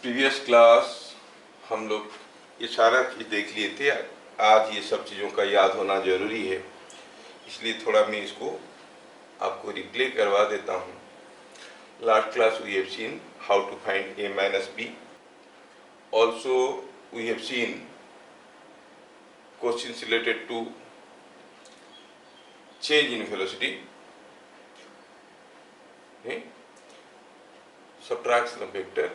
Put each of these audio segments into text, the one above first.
Previous class हम लोग ये सारा चीज़ देख लिए थे। आज ये सब चीज़ों का याद होना ज़रूरी है, इसलिए थोड़ा मैं इसको आपको रिप्ले करवा देता हूँ। Last class we have seen how to find a minus b. Also we have seen questions related to change in velocity, subtraction of vector,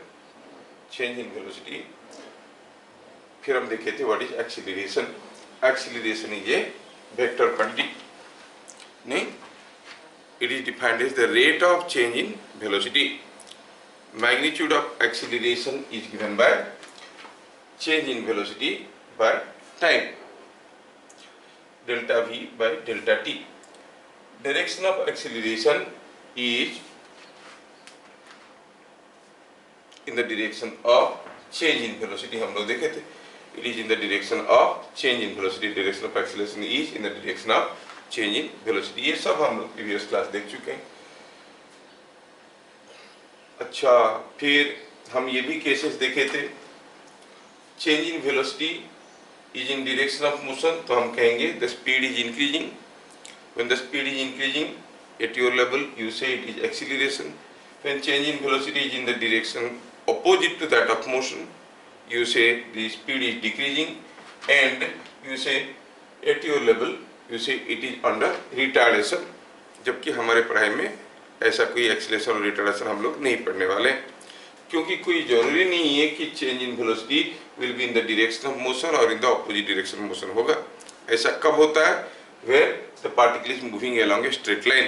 change in velocity. फिर हम देखे थे what is acceleration. Acceleration is a vector quantity. नहीं, it is defined as the rate of change in velocity. Magnitude of acceleration is given by change in velocity by time, delta v by delta t. Direction of acceleration is in the direction of change in velocity. हम लोग देखे थे. It is in the direction of change in velocity. Direction of acceleration is in the direction of change in velocity. ये सब हम लोग previous class देख चुके हैं. अच्छा, फिर हम ये भी केसेस देखे थे. Change in velocity is in direction of motion, तो हम कहेंगे the speed is increasing. When the speed is increasing at your level you say it is acceleration. When change in velocity is in the direction opposite to that of motion, you say the speed is decreasing, and you say at your level you say it is under retardation. जबकि हमारे पढ़ाई में ऐसा कोई acceleration और retardation हम लोग नहीं पढ़ने वाले, क्योंकि कोई जरूरी नहीं है कि change in velocity will be in the direction of motion और in the opposite direction of motion होगा. ऐसा कब होता है? Where the particle is moving along a straight line.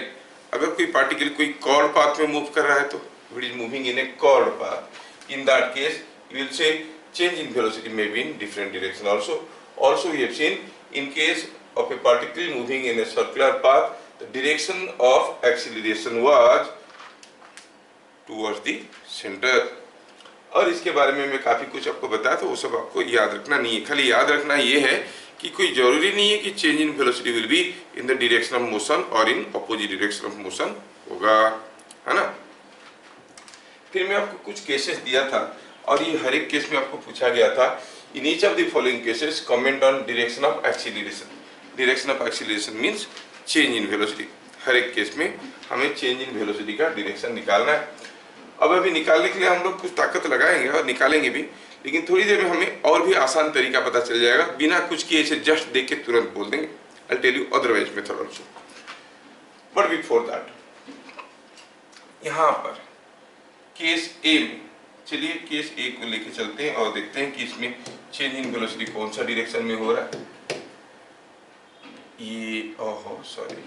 अगर कोई पार्टिकल कोई कॉर्ड पाथ में मूव कर रहा है तो it is moving in a curved path. In that case, you will say change in velocity may be in different direction also. Also, we have seen in case of a particle moving in a circular path, the direction of acceleration was towards the center. और इसके बारे में मैं काफ़ी कुछ आपको बताया, तो वो सब आपको याद रखना नहीं है. खाली याद रखना ये है कि कोई जरूरी नहीं है कि change in velocity will be in the direction of motion और in opposite direction of motion होगा, है ना. फिर मैं आपको कुछ केसेस दिया था और ये हर एक केस में आपको पूछा गया था. In each of the following cases comment on direction of acceleration. Direction of acceleration means change in velocity. हर एक केस में हमें चेंज इन वेलोसिटी का डायरेक्शन निकालना है. अब अभी निकालने के लिए हम लोग कुछ ताकत लगाएंगे और निकालेंगे भी, लेकिन थोड़ी देर में हमें और भी आसान तरीका पता चल जाएगा. बिना कुछ किए ऐसे जस्ट देख के तुरंत बोल देंगे. I tell you otherwise method also. But before that यहाँ पर केस ए में, चलिए केस ए को लेके चलते हैं और देखते हैं कि इसमें चेंज इन वेलोसिटी कौन सा डायरेक्शन में हो रहा है. ये ओहो सॉरी,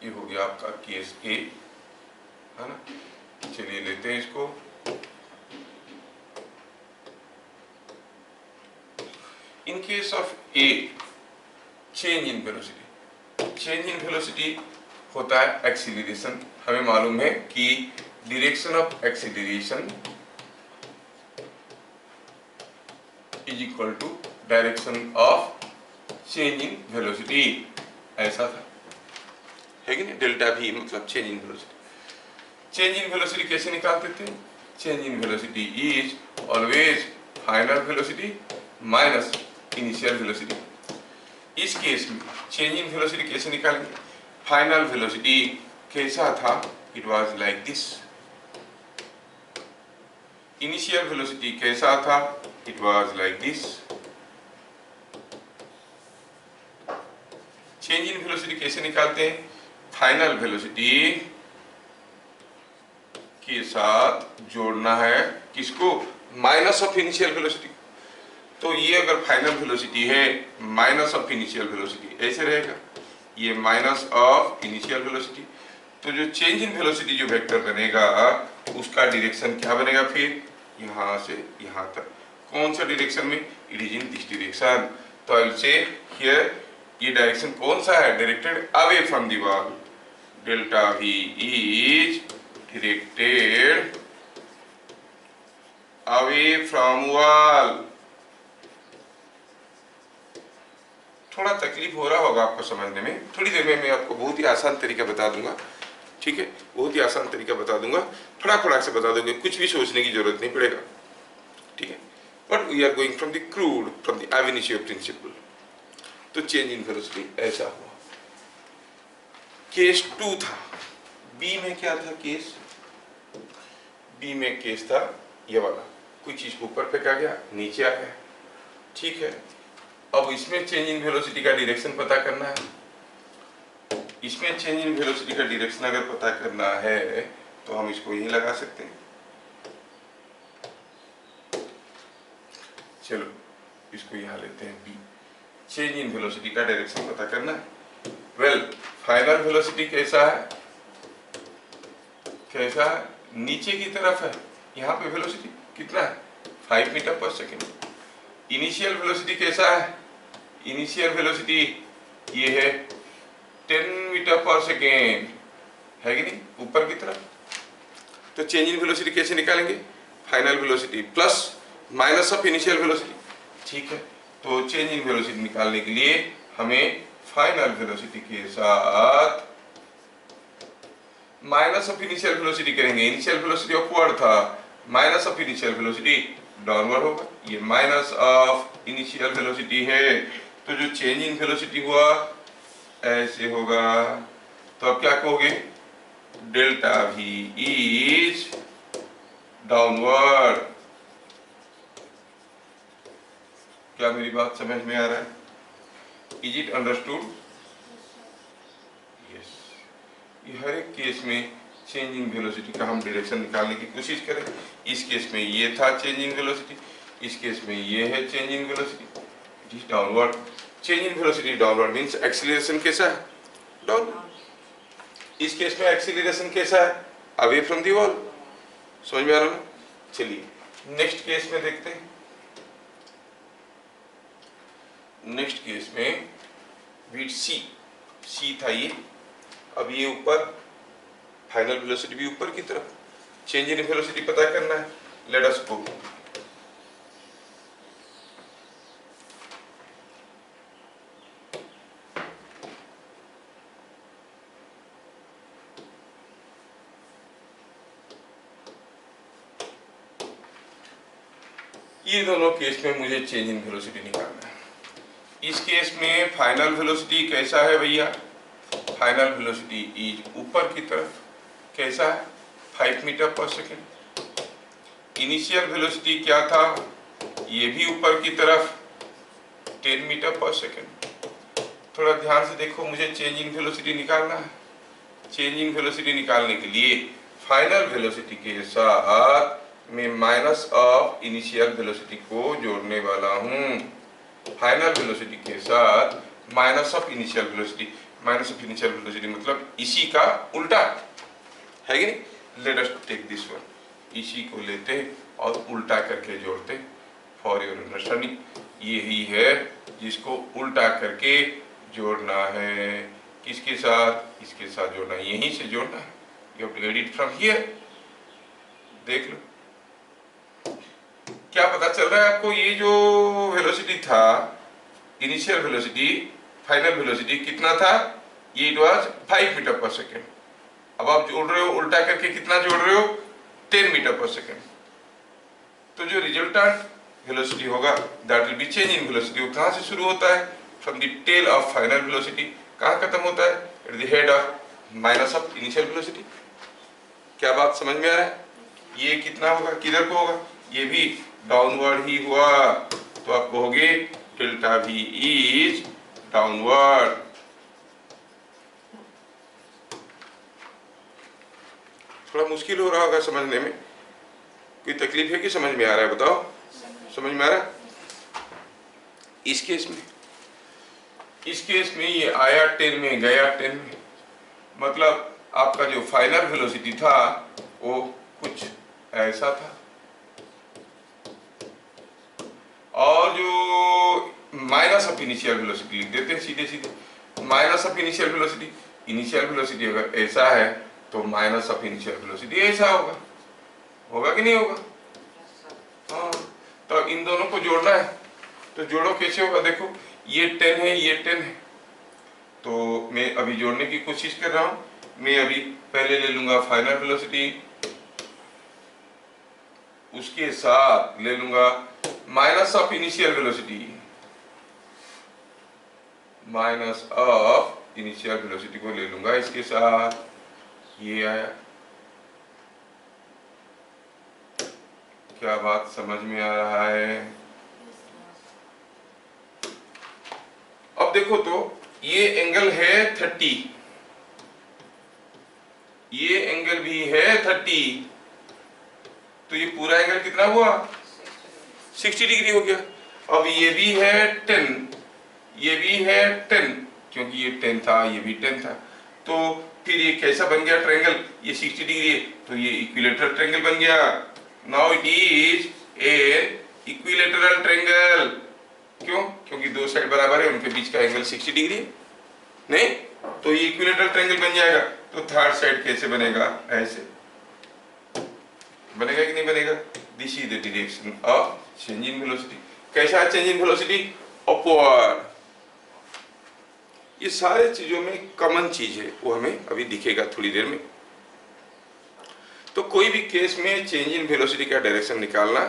ये हो गया आपका केस ए, है ना. चलिए लेते हैं इसको. In case of A change in velocity, change in velocity होता है एक्सीलरेशन. हमें मालूम है कि direction of acceleration is equal to direction of change in velocity. ऐसा था, है कि नहीं. डेल्टा v मतलब change in velocity. change in velocity कैसे निकालते थे? change in velocity is always final velocity minus initial velocity. इस केस में change in velocity कैसे निकालेंगे? final velocity कैसा था? it was like this. Initial velocity कैसा था? It was like this. Change in velocity कैसे निकालते हैं? फाइनल वेलोसिटी के साथ जोड़ना है किसको? Minus of initial velocity. तो ये अगर फाइनल वेलोसिटी है माइनस ऑफ इनिशियल वेलोसिटी, ऐसे रहेगा. ये माइनस ऑफ इनिशियल वेलोसिटी. तो जो चेंज इन वेलोसिटी जो वेक्टर बनेगा उसका डायरेक्शन क्या बनेगा? फिर यहाँ से यहाँ तक. कौन सा डायरेक्शन में? It is in this direction. तो आई विल से हियर ये डायरेक्शन कौन सा है? Directed away from the wall. Delta we is directed away from wall. थोड़ा तकलीफ हो रहा होगा आपको समझने में. थोड़ी देर में मैं आपको बहुत ही आसान तरीका बता दूंगा. ठीक है, बहुत ही आसान तरीका बता दूंगा, फटाफट से बता दोगे, कुछ भी सोचने की जरूरत नहीं पड़ेगा, ठीक है। But we are going from the crude, from the ab initio principle. तो चेंज इन वेलोसिटी ऐसा हुआ। केस 2 था, बी में क्या था केस, बी में केस था ये वाला, कोई चीज को ऊपर फेंका गया, नीचे आ गया, ठीक है। अब इसमें चेंज इन वेलोसिटी का डायरेक्शन पता करना है। इसमें चेंज इन वेलोसिटी का डायरेक्शन अगर पता करना है तो हम इसको यही लगा सकते हैं। चलो इसको यहां लेते हैं बी, चेंज इन वेलोसिटी का डायरेक्शन पता करना है। वेल, फाइनल वेलोसिटी कैसा है, कैसा है, नीचे की तरफ है, यहाँ पे वेलोसिटी कितना है 5 मीटर पर सेकेंड। इनिशियल वेलोसिटी कैसा है, इनिशियल वेलोसिटी ये है 10 मीटर पर सेकेंड, है कि नहीं, ऊपर की तरफ। तो चेंज इन वेलोसिटी कैसे निकालेंगे, final velocity plus minus of initial velocity, ठीक है। तो चेंज इन वेलोसिटी निकालने के लिए हमें फाइनल वेलोसिटी के साथ माइनस ऑफ इनिशियल वेलोसिटी करेंगे। इनिशियल वेलोसिटी अपवर्ड था, minus of initial velocity downward होगा, ये माइनस ऑफ इनिशियल वेलोसिटी है। तो जो चेंज इन वेलोसिटी हुआ ऐसे होगा। तो अब क्या कहोगे, डेल्टा वी इज डाउनवर्ड। क्या मेरी बात समझ में आ रहा है, इज इट अंडरस्टूड? यस। ये हर एक केस में चेंज इन वेलोसिटी का हम डायरेक्शन निकालने की कोशिश करें। इस केस में ये था चेंज इन वेलोसिटी, इस केस में ये है change in velocity, it is downward. Change in velocity downward means acceleration कैसा है, डाउन। इस केस में एक्सीलरेशन कैसा है, अवे फ्रॉम द वॉल। समझ में आ रहा ना? चलिए नेक्स्ट केस में देखते हैं। नेक्स्ट केस में बीट सी था ये, अब ये ऊपर, फाइनल वेलोसिटी भी ऊपर की तरफ, चेंज इन वेलोसिटी पता करना है। लेट अस गो। ये दोनों केस में मुझे चेंज इन वेलोसिटी निकालना है। इस केस में फाइनल वेलोसिटी कैसा है भैया, फाइनल वेलोसिटी इज ऊपर की तरफ, कैसा है 5 मीटर पर सेकेंड। इनिशियल वेलोसिटी क्या था, ये भी ऊपर की तरफ 10 मीटर पर सेकेंड। थोड़ा ध्यान से देखो, मुझे चेंज इन वेलोसिटी निकालना है। चेंज इन वेलोसिटी निकालने के लिए फाइनल वेलोसिटी के साथ मैं माइनस ऑफ इनिशियल वेलोसिटी को जोड़ने वाला हूँ। फाइनल वेलोसिटी के साथ minus of initial velocity, minus of initial velocity मतलब इसी का उल्टा, है कि नहीं। Let us take this one, इसी को लेते और उल्टा करके जोड़ते फॉर योर अंडरस्टैंडिंग। यही है जिसको उल्टा करके जोड़ना है। किसके साथ, इसके साथ जोड़ना है, यहीं से जोड़ना है। You have to get it from here. देख लो क्या पता चल रहा है आपको, ये जो वेलोसिटी था, इनिशियल वेलोसिटी, फाइनल वेलोसिटी कितना था, ये इट वाज 5 मीटर पर सेकेंड। अब आप जोड़ रहे हो उल्टा करके, कितना जोड़ रहे हो 10 मीटर पर सेकेंड। तो जो रिजल्टेंट वेलोसिटी होगा that will be change in velocity. वो कहां से शुरू होता है, from the tail of final velocity. कहां खत्म होता है, at the head of minus of initial velocity. क्या बात समझ में आ रहा है? ये कितना होगा, किधर को होगा, ये भी डाउनवर्ड ही हुआ। तो आप कहोगे डेल्टा वी इज डाउनवर्ड। थोड़ा मुश्किल हो रहा होगा समझने में, कोई तकलीफ है कि समझ में आ रहा है, बताओ समझ में आ रहा है? इस केस में ये आया 10 में, गया 10 में, मतलब आपका जो फाइनल वेलोसिटी था वो कुछ ऐसा था। और जो माइनस ऑफ इनिशियल वेलोसिटी लिख देते हैं सीधे सीधे। Minus of initial velocity, initial velocity अगर ऐसा है तो माइनस ऑफ इनिशियल वेलोसिटी ऐसा होगा, होगा कि नहीं होगा? हाँ, तो इन दोनों को जोड़ना है। तो जोड़ो कैसे होगा, देखो ये 10 है, ये 10 है, तो मैं अभी जोड़ने की कोशिश कर रहा हूँ। मैं अभी पहले ले लूंगा फाइनल वेलोसिटी, उसके साथ ले लूंगा minus of initial velocity, minus of initial velocity को ले लूंगा इसके साथ। ये आया, क्या बात समझ में आ रहा है? अब देखो तो ये एंगल है 30, ये एंगल भी है 30, तो ये पूरा एंगल कितना हुआ? 60 डिग्री हो गया। अब ये भी है 10, ये भी है 10, क्योंकि ये 10 था, ये भी 10 था, तो फिर ये कैसा बन गया ट्रायंगल? ये 60 डिग्री है, तो ये इक्विलेटरल ट्रायंगल बन गया। Now it is an equilateral triangle. क्यों? क्योंकि दो साइड बराबर है, उनके बीच का एंगल 60 डिग्री है। नहीं तो ये इक्विलेटरल ट्रायंगल बन जाएगा। तो थर्ड साइड कैसे बनेगा? ऐसे बनेगा कि नहीं बनेगा? This is the direction of change in velocity. कैसा है चेंज इन वेलोसिटी? अपवर्ड। ये सारे चीजों में कॉमन चीज है, वो हमें अभी दिखेगा थोड़ी देर में। तो कोई भी केस में चेंज इन वेलोसिटी का डायरेक्शन निकालना,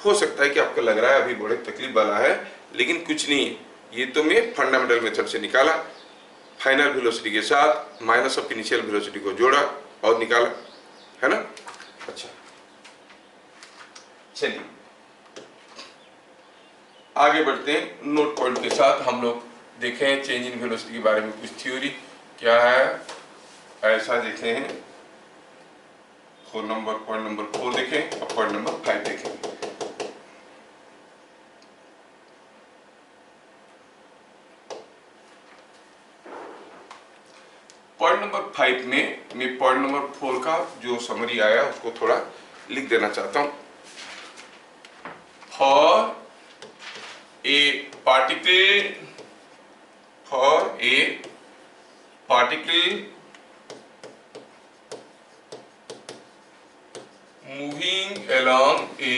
हो सकता है कि आपको लग रहा है अभी बड़े तकलीफ वाला है, लेकिन कुछ नहीं, ये तो मैं फंडामेंटल मेथड से निकाला। फाइनल वेलोसिटी के साथ माइनस ऑफ इनिशियल वेलोसिटी को जोड़ा और निकाला, है ना? अच्छा, चलिए आगे बढ़ते हैं। नोट पॉइंट के साथ हम लोग देखें चेंज इन वेलोसिटी के बारे में कुछ थ्योरी क्या है, ऐसा देखे हैं। पॉइंट नंबर 4 देखें और पॉइंट नंबर 5 देखें। पॉइंट नंबर 5 में मैं पॉइंट नंबर 4 का जो समरी आया उसको थोड़ा लिख देना चाहता हूं। For a particle moving along a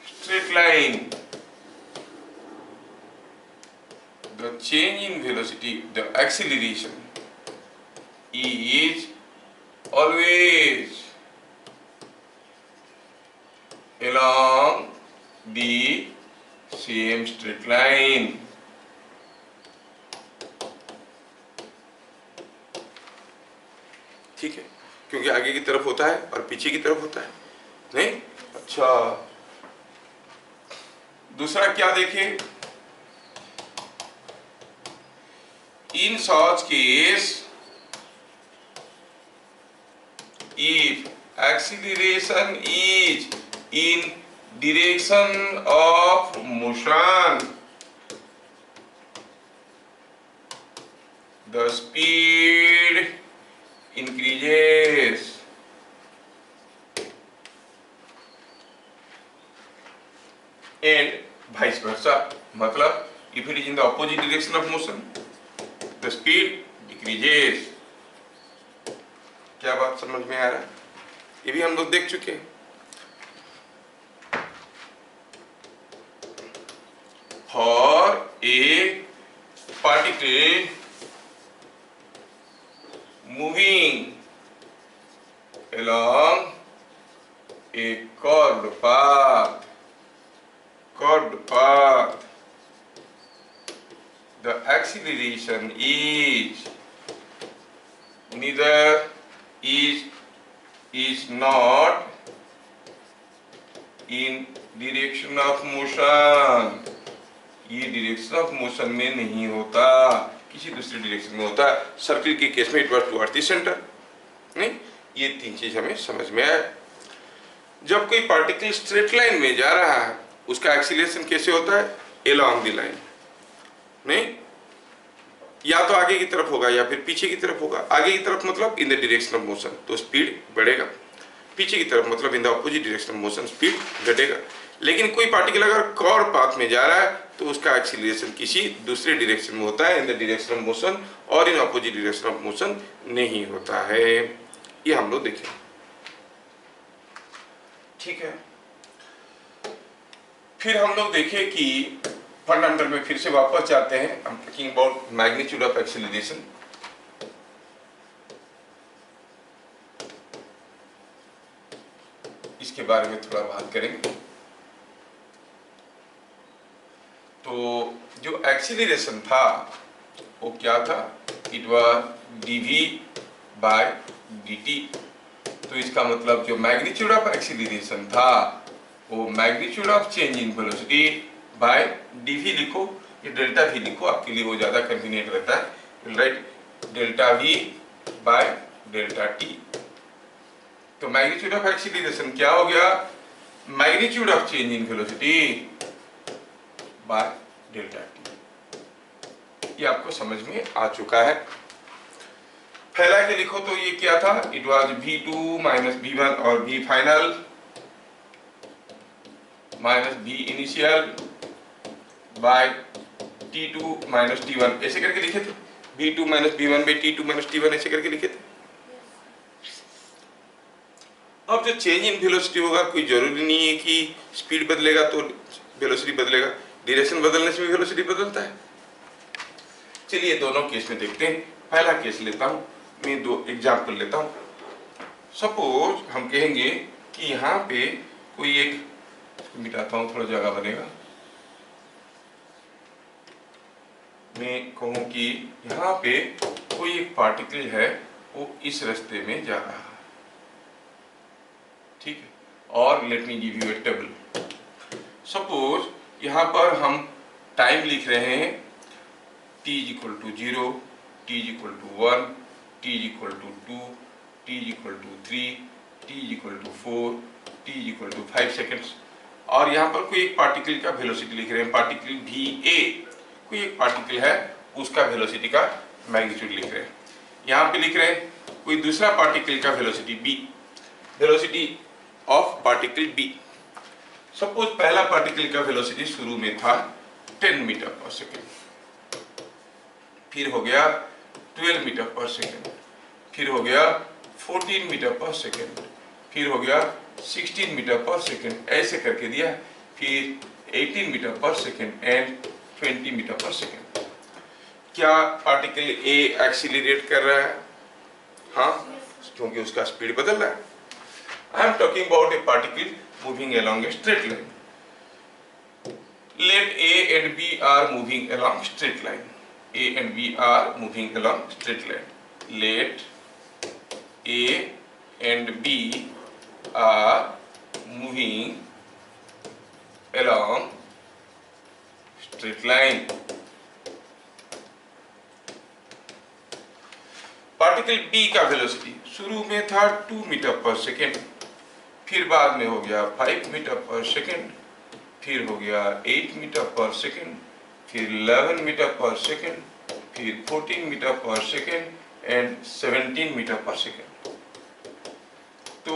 straight line, the change in velocity, the acceleration is always along the same straight line. ठीक है, क्योंकि आगे की तरफ होता है और पीछे की तरफ होता है, नहीं? अच्छा, दूसरा क्या देखें? In such case if acceleration is in direction of motion, the speed increases. And vice versa, मतलब if it is in the opposite direction of motion, the speed decreases. क्या बात समझ में आ रहा है? ये भी हम लोग देख चुके हैं। For a particle moving along a curved path, the acceleration is not in direction of motion. ये डायरेक्शन ऑफ मोशन में नहीं होता, किसी दूसरे डायरेक्शन में होता। सर्किल के केस में it was towards the centre. नहीं, ये तीन चीज हमें समझ में आया। जब कोई पार्टिकल स्ट्रेट लाइन में जा रहा है, उसका एक्सीलरेशन कैसे होता है? Along the line. नहीं, या तो आगे की तरफ होगा या फिर पीछे की तरफ होगा। आगे की तरफ मतलब इन द डायरेक्शन ऑफ मोशन, तो स्पीड बढ़ेगा। पीछे की तरफ मतलब इन the opposite direction of motion, speed घटेगा। लेकिन कोई पार्टिकल अगर कर्व पाथ में जा रहा है तो उसका एक्सीलरेशन किसी दूसरे डायरेक्शन में होता है, in the direction of motion, और in opposite direction of motion नहीं होता है। ये हम लोग देखें, ठीक है। फिर हम लोग देखें कि फंडामेंटल में फिर से वापस जाते हैं। हम talking about magnitude of acceleration. इसके बारे में थोड़ा बात करेंगे। तो जो एक्सीलरेशन था वो क्या था? It was dv by dt। तो इसका मतलब जो मैग्नीट्यूड ऑफ एक्सीलरेशन था वो magnitude of change in velocity bye dv लिखो, ये डेल्टा v लिखो, आपके लिए वो ज्यादा कन्वीनियंट रहता है। Right, delta v by delta t। तो मैग्नीट्यूड ऑफ एक्सीलरेशन क्या हो गया? Magnitude of change in velocity by delta T. ये आपको समझ में आ चुका है। फैला के लिखो तो ये क्या था? It was v2 minus v1 और v final minus v initial by t2 minus t1, ऐसे करके लिखे थे। v2 minus v1 bye t2 minus t1 ऐसे करके लिखे थे। अब जो चेंज इन वेलोसिटी होगा, कोई जरूरी नहीं है कि स्पीड बदलेगा तो वेलोसिटी बदलेगा, डायरेक्शन बदलने से भी वेलोसिटी बदलता है। चलिए दोनों केस में देखते हैं। पहला केस लेता हूं मैं, दो एग्जांपल लेता हूं। सपोज हम कहेंगे कि यहाँ पे कोई एक, मिटाता हूं थोड़ा जगह बनेगा। मैं कहूं कि यहाँ पे कोई एक पार्टिकल है, वो इस रास्ते में जा रहा है, ठीक है, और let me give you a table. Suppose यहाँ पर हम टाइम लिख रहे हैं t equal to 0, t equal to 1, t equal to 2, t equal to 3, t equal to 4, t equal to 5 seconds. और यहाँ पर कोई एक पार्टिकल का वेलोसिटी लिख रहे हैं, पार्टिकल va, कोई एक पार्टिकल है उसका वेलोसिटी का मैग्नीट्यूड लिख रहे हैं। यहाँ पे लिख रहे हैं कोई दूसरा पार्टिकल का velocity b, velocity of particle b। Suppose पहला पार्टिकल का वेलोसिटी शुरू में था 10 मीटर पर सेकेंड, फिर हो गया 12 मीटर पर सेकेंड, फिर हो गया 14 मीटर पर सेकेंड, फिर हो गया 16 मीटर पर सेकेंड, ऐसे करके दिया, फिर 18 मीटर पर सेकेंड एंड 20 मीटर पर सेकेंड। क्या पार्टिकल ए एक्सीलरेट कर रहा है? हाँ, क्योंकि उसका स्पीड बदल रहा है। I am talking about a particle moving along a straight line. Let A and B are moving along straight line. A and B are moving along straight line. Let A and B are moving along straight line. Particle B का velocity शुरू में था 2 metre पर second, फिर बाद में हो गया 5 मीटर पर सेकेंड, फिर हो गया 8 मीटर पर सेकेंड, फिर 11 मीटर पर सेकेंड, फिर 14 मीटर पर सेकेंड एंड 17 मीटर पर सेकेंड। तो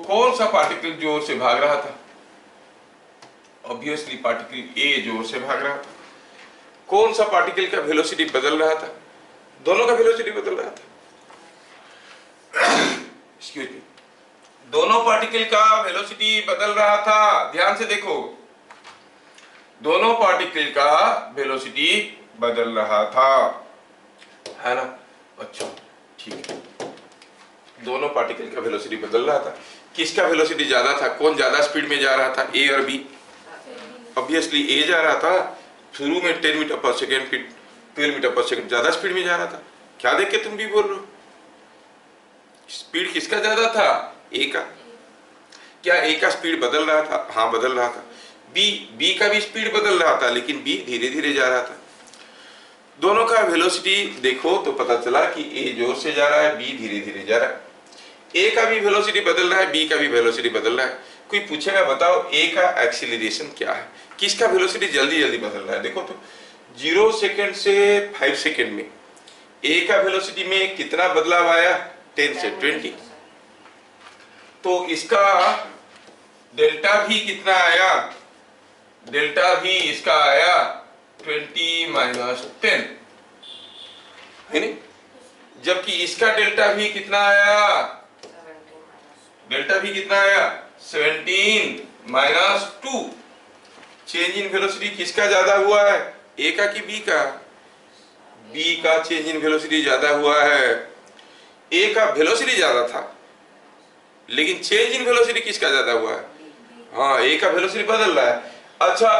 कौन सा पार्टिकल जोर से भाग रहा था? ऑब्वियसली पार्टिकल ए जोर से भाग रहा था। कौन सा पार्टिकल का वेलोसिटी बदल रहा था? दोनों का वेलोसिटी बदल रहा था। एक्सक्यूज मी, दोनों पार्टिकल का वेलोसिटी बदल रहा था। ध्यान से देखो, दोनों पार्टिकल का वेलोसिटी बदल रहा था, है ना? अच्छा, ठीक है, दोनों पार्टिकल का वेलोसिटी बदल रहा था। किसका वेलोसिटी ज्यादा था? कौन ज्यादा स्पीड में जा रहा था, ए और बी? ऑब्वियसली ए जा रहा था, शुरू में 10 मीटर पर सेकेंड, फिर 12 मीटर पर सेकेंड, ज्यादा स्पीड में जा रहा था। क्या देख के तुम भी बोल रहे हो? स्पीड किसका ज्यादा था? ए का। क्या ए का स्पीड बदल रहा था? हाँ, बदल रहा था। बी का भी स्पीड बदल रहा था, लेकिन बी धीरे धीरे जा रहा था। दोनों का वेलोसिटी देखो तो पता चला कि ए जोर से जा रहा है, बी धीरे धीरे जा रहा है। ए का भी वेलोसिटी बदल रहा है, बी का भी वेलोसिटी बदल रहा है। कोई पूछेगा बताओ ए का एक्सीलरेशन क्या है, किसका वेलोसिटी जल्दी जल्दी बदल रहा है? देखो तो 0 सेकेंड से 5 सेकेंड में ए का वेलोसिटी में कितना बदलाव आया? 10 से 20। तो इसका डेल्टा भी कितना आया? डेल्टा भी इसका आया 20 माइनस 10, है नहीं? जबकि इसका डेल्टा भी कितना आया? डेल्टा भी कितना आया? 17 माइनस 2। चेंज इन वेलोसिटी किसका ज्यादा हुआ है, ए का कि बी का? बी का चेंज इन वेलोसिटी ज्यादा हुआ है। ए का वेलोसिटी ज्यादा था, लेकिन चेंज इन वेलोसिटी किसका ज्यादा हुआ है? हाँ, ए का वेलोसिटी बदल रहा है। अच्छा,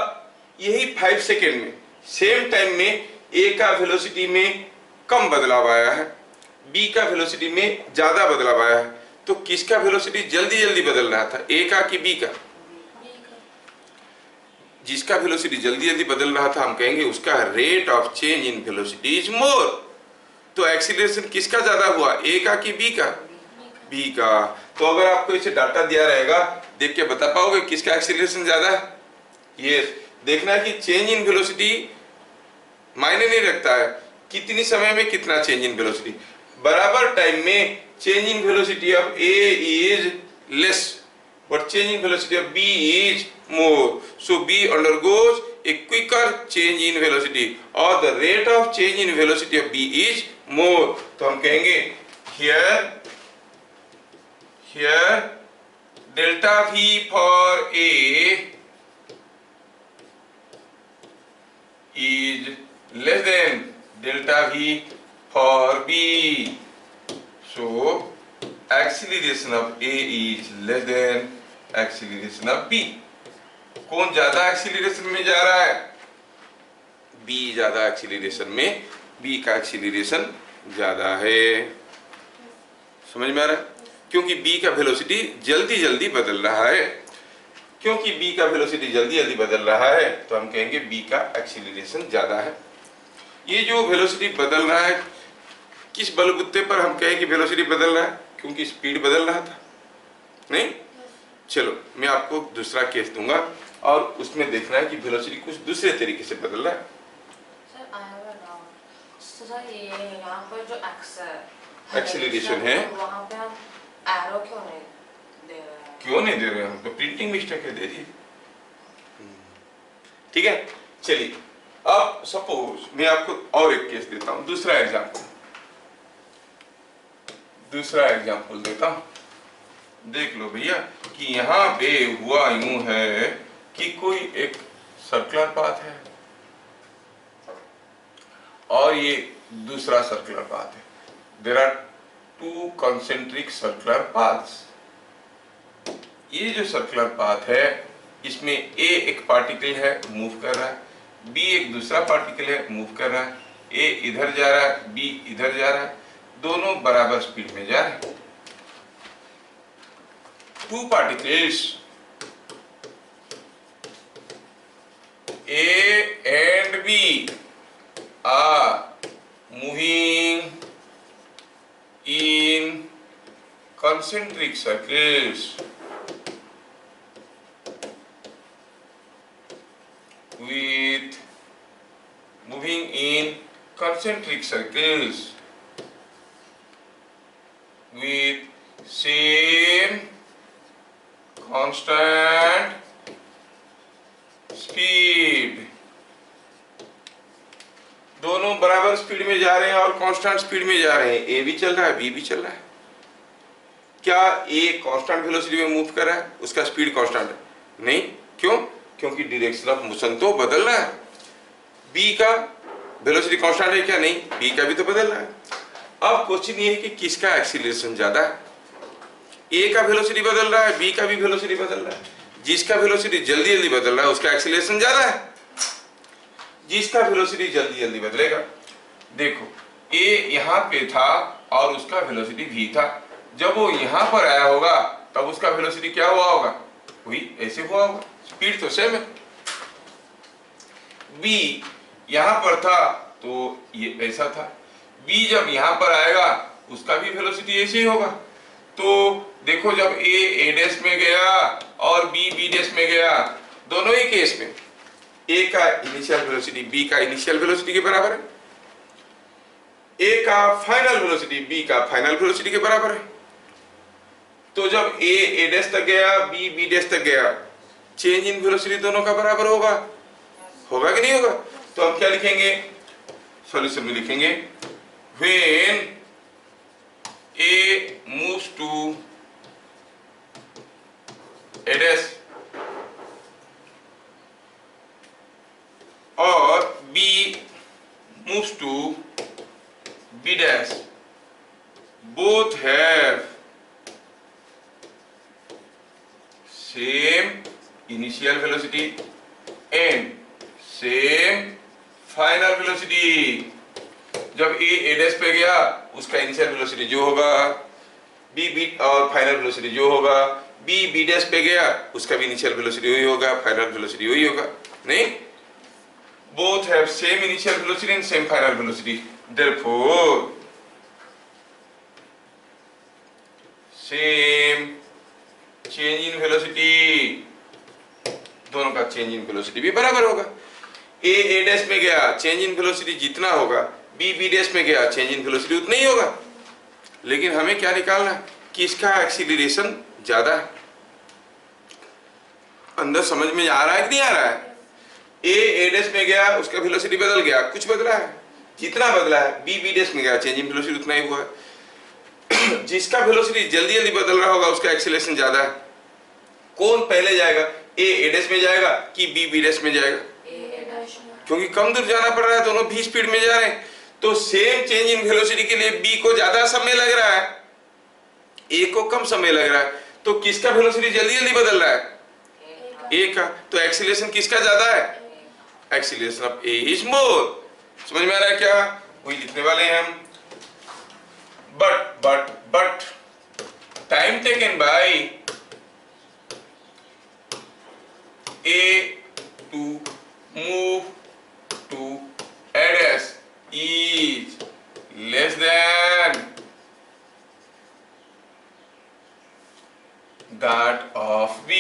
यही 5 सेकेंड में सेम टाइम में ए का वेलोसिटी में कम बदलाव आया है, बी का वेलोसिटी में ज्यादा बदलाव आया है, तो किसका वेलोसिटी जल्दी जल्दी बदल रहा था, ए का कि बी का? जिसका वेलोसिटी जल्दी जल्दी बदल रहा था हम कहेंगे उसका rate of change in velocity is more. तो एक्सीलरेशन किसका ज्यादा हुआ, ए का कि बी का? बी का। तो अगर आपको इसे डाटा दिया रहेगा, देख के बता पाओगे किसका एक्सीलरेशन ज्यादा है? ये देखना है कि चेंज इन वेलोसिटी मायने नहीं रखता है कितनी समय में कितना चेंज इन वेलोसिटी, बराबर टाइम में change in velocity of A is less but change in velocity of B is more, so B undergoes a quicker change in velocity or the rate of change in velocity of B is more। तो हम कहेंगे here delta V for A is less than delta V for B, so acceleration of A is less than acceleration of B। कौन ज्यादा acceleration में जा रहा है? B ज्यादा एक्सीलरेशन में, B का एक्सीलरेशन ज्यादा है। समझ में आ रहा है? क्योंकि B का वेलोसिटी जल्दी जल्दी बदल रहा है, क्योंकि B का वेलोसिटी जल्दी जल्दी बदल रहा है तो हम कहेंगे B का एक्सीलरेशन ज्यादा है। ये जो वेलोसिटी बदल रहा है, किस बलबूते पर हम कहें कि वेलोसिटी बदल रहा है? क्योंकि स्पीड बदल रहा था, नहीं? चलो मैं आपको दूसरा केस दूंगा और उसमें देखना है कि वेलोसिटी कुछ दूसरे तरीके से बदल रहा है। Sir I have a doubt. Sir ये यहाँ पर जो एक्सेलरेशन है वहाँ पे हम एरो क्यों नहीं दे रहे हैं? क्यों नहीं दे रहे हैं? तो प्रिंटिंग मिस्टेक है, दे दिए। ठीक है, चलिए अब सपोज मैं आपको और एक केस देता हूँ, दूसरा एग्जाम्पल देता हूँ। देख लो भैया कि यहाँ पे हुआ यूं है कि कोई एक सर्कुलर पाथ है और ये दूसरा सर्कुलर पाथ है। There are 2 concentric circular paths. ये जो सर्कुलर पाथ है इसमें ए एक पार्टिकल है मूव कर रहा है, बी एक दूसरा पार्टिकल है मूव कर रहा है, ए इधर जा रहा है, बी इधर जा रहा है, दोनों बराबर स्पीड में जा रहे हैं। 2 particles A and B are moving in concentric circles with moving in concentric circles with same constant speed. दोनों बराबर स्पीड में जा रहे हैं और कांस्टेंट स्पीड में जा रहे हैं। ए भी चल रहा है, बी भी चल रहा है। क्या ए कांस्टेंट वेलोसिटी में मूव कर रहा है, उसका स्पीड कांस्टेंट है? नहीं। क्यों? क्योंकि डायरेक्शन ऑफ मोशन तो बदल रहा है। बी का वेलोसिटी कांस्टेंट है क्या? नहीं, बी का भी तो बदल रहा है। अब क्वेश्चन ये है कि किसका एक्सीलरेशन ज्यादा है? ए का वेलोसिटी बदल रहा है, बी का भी वेलोसिटी बदल रहा है। जिसका वेलोसिटी जल्दी जल्दी बदल रहा है उसका एक्सीलरेशन ज्यादा है। जिसका वेलोसिटी जल्दी जल्दी बदलेगा, देखो ए यहाँ पे था और उसका वेलोसिटी भी था, जब वो यहाँ पर आया होगा तब उसका वेलोसिटी क्या हुआ होगा? वही ऐसे हुआ होगा, स्पीड तो सेम है। बी यहाँ पर था तो ये ऐसा था, बी जब यहाँ पर आएगा उसका भी वेलोसिटी ऐसे ही होगा। तो देखो जब ए डैश में गया और बी डैश में गया, दोनों ही केस में ए का इनिशियल वेलोसिटी बी का इनिशियल वेलोसिटी के बराबर है, ए का फाइनल वेलोसिटी बी का फाइनल वेलोसिटी के बराबर है। तो जब ए डैश तक गया, बी डैश तक गया, चेंज इन वेलोसिटी दोनों का बराबर होगा कि नहीं होगा? तो हम क्या लिखेंगे? सॉल्यूशन में लिखेंगे when A moves to A dash same initial velocity and same final velocity. जब a डैश पे गया उसका इनिशियल वेलोसिटी जो होगा, b और फाइनल वेलोसिटी जो होगा, b डैश पे गया उसका भी इनिशियल वेलोसिटी वही होगा, फाइनल वेलोसिटी वही होगा. नहीं, both have same initial velocity and same final velocity. Therefore, same change in velocity, दोनों का चेंज इन वेलोसिटी भी बराबर होगा. a डैश में गया, चेंज इन वेलोसिटी जितना होगा, b डैश में गया, चेंज इन वेलोसिटी उतना ही होगा. लेकिन हमें क्या निकालना है कि इसका एक्सीलरेशन ज्यादा है. अंदर समझ में आ रहा है कि नहीं आ रहा है? a डैश में गया, उसका वेलोसिटी बदल गया, कुछ बदला है, जितना बदला है. b डैश में गया, चेंज इन वेलोसिटी उतना ही हुआ है. जिसका वेलोसिटी जल्दी जल्दी बदल रहा होगा उसका एक्सीलरेशन ज्यादा है. कौन पहले जाएगा, a डैश में जाएगा कि b डैश में जाएगा? क्योंकि कम दूर जाना पड़ रहा है, दोनों भी स्पीड में जा रहे हैं. तो सेम चेंज इन वेलोसिटी के लिए b को ज्यादा समय लग रहा है, a को कम समय लग रहा है. तो किसका वेलोसिटी जल्दी जल्दी बदल रहा है? a का. तो एक्सीलरेशन किसका ज्यादा है? Acceleration of a is more. समझ में आ रहा है क्या? वही लिखने वाले हैं हम. But time taken by a to move to address is less than that of b.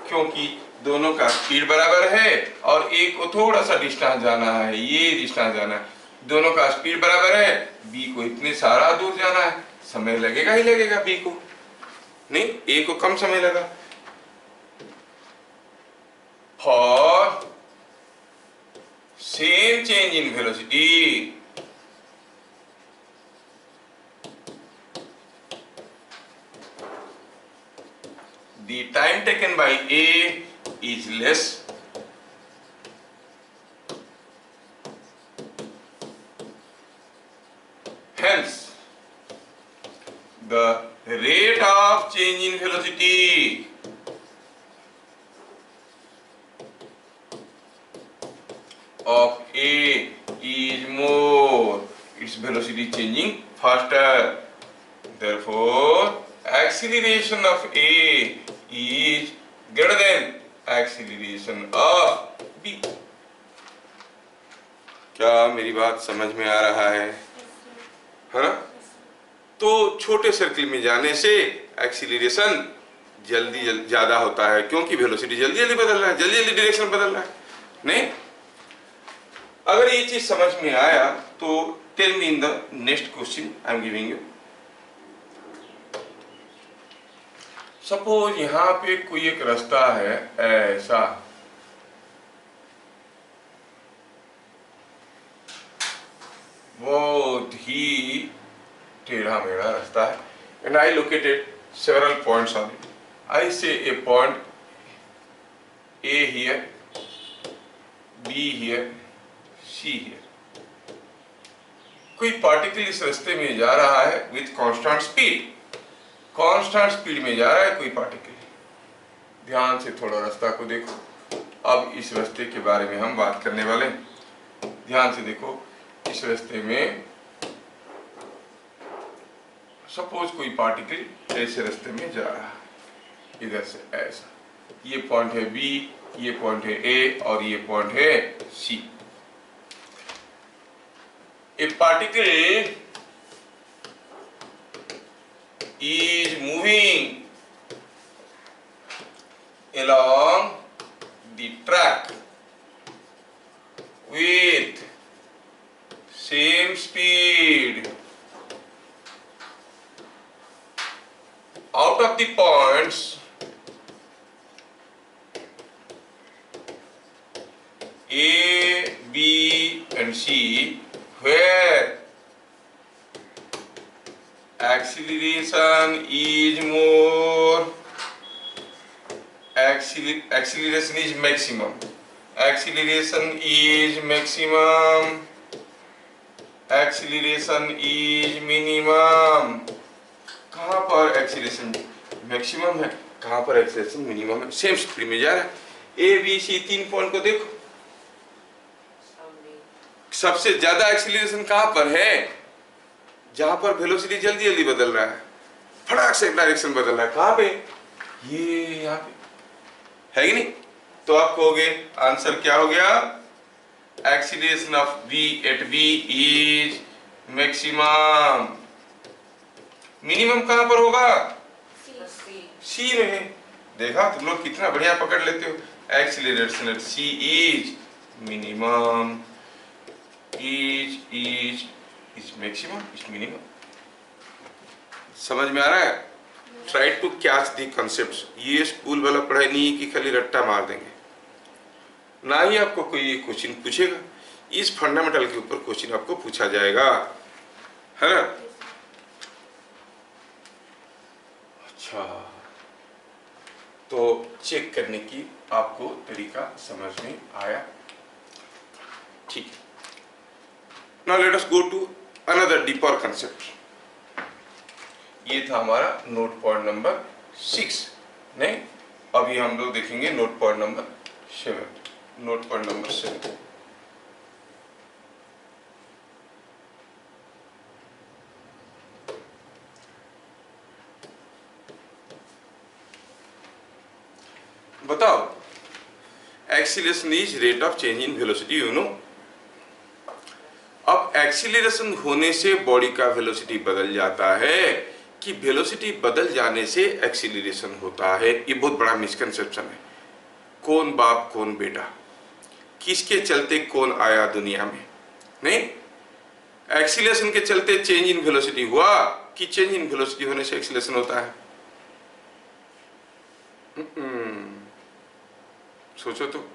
क्योंकि दोनों का स्पीड बराबर है और एक को थोड़ा सा डिस्टेंस जाना है, ये डिस्टेंस जाना है. दोनों का स्पीड बराबर है, b को इतने सारा दूर जाना है, समय लगेगा ही लगेगा b को. नहीं, a को कम समय लगा. For same change in velocity, the time taken by A is less. Hence, the rate of change in velocity of A is more. Its velocity changing faster. Therefore, acceleration of A is greater than acceleration of B. क्या मेरी बात समझ में आ रहा है? हाँ? तो छोटे सर्किल में जाने से एक्सीलरेशन जल्दी ज्यादा होता है, क्योंकि वेलोसिटी जल्दी जल्दी बदल रहा है, जल्दी जल्दी डायरेक्शन बदल रहा है. नहीं, अगर ये चीज समझ में आया तो tell me in the next question I am giving you. Suppose यहाँ पे कोई एक रास्ता है ऐसा, बहुत ही टेढ़ा मेढ़ा रास्ता है, and I located several points on it. I say a point A here, B here, C here. कोई पार्टिकल इस रास्ते में जा रहा है with constant speed. Constant speed में जा रहा है कोई पार्टिकल. ध्यान से थोड़ा रास्ता को देखो. अब इस रास्ते के बारे में हम बात करने वाले हैं. ध्यान से देखो, इस रास्ते में सपोज कोई पार्टिकल ऐसे रास्ते में जा रहा है, इधर से ऐसा. ये पॉइंट है B, ये पॉइंट है A और ये पॉइंट है C. A particle is moving along the track with same speed. Out of the points A, B and C, where acceleration is more, acceleration is maximum, acceleration is maximum, acceleration is minimum. कहाँ पर acceleration maximum है, कहाँ पर acceleration minimum है, same speed में जा रहा है। ए बी सी 3 पॉइंट को देखो, सबसे ज्यादा एक्सीलरेशन कहां पर है, जहां पर वेलोसिटी जल्दी जल्दी बदल रहा है, फटाक से डायरेक्शन बदल रहा है, कहां पे, ये यहां पे है कि नहीं। तो आप कहोगे आंसर क्या हो गया, acceleration of v at v is maximum. Minimum कहां पर होगा, सी में है। देखा तुम लोग कितना बढ़िया पकड़ लेते हो, acceleration at c is minimum, is maximum, is minimum। समझ में आ रहा है। Try to catch the concepts. ये स्कूल वाला पढ़ाई नहीं है कि खाली रट्टा मार देंगे, ना ही आपको कोई ये क्वेश्चन पूछेगा, इस फंडामेंटल के ऊपर क्वेश्चन आपको पूछा जाएगा, है ना। अच्छा, तो चेक करने की आपको तरीका समझ में आया, ठीक। Now let us go to another deeper concept। ये था हमारा नोट पॉइंट नंबर 6, नहीं, अभी हम लोग देखेंगे note point number 7। Note point number 7, बताओ, acceleration is rate of change in velocity, you know. अब एक्सीलरेशन होने से बॉडी का वेलोसिटी बदल जाता है कि वेलोसिटी बदल जाने से एक्सीलरेशन होता है, ये बहुत बड़ा मिसकंसेप्शन है। कौन बाप कौन बेटा, किसके चलते कौन आया दुनिया में, नहीं। एक्सीलरेशन के चलते चेंज इन वेलोसिटी हुआ कि चेंज इन वेलोसिटी होने से एक्सीलरेशन होता है, सोचो तो।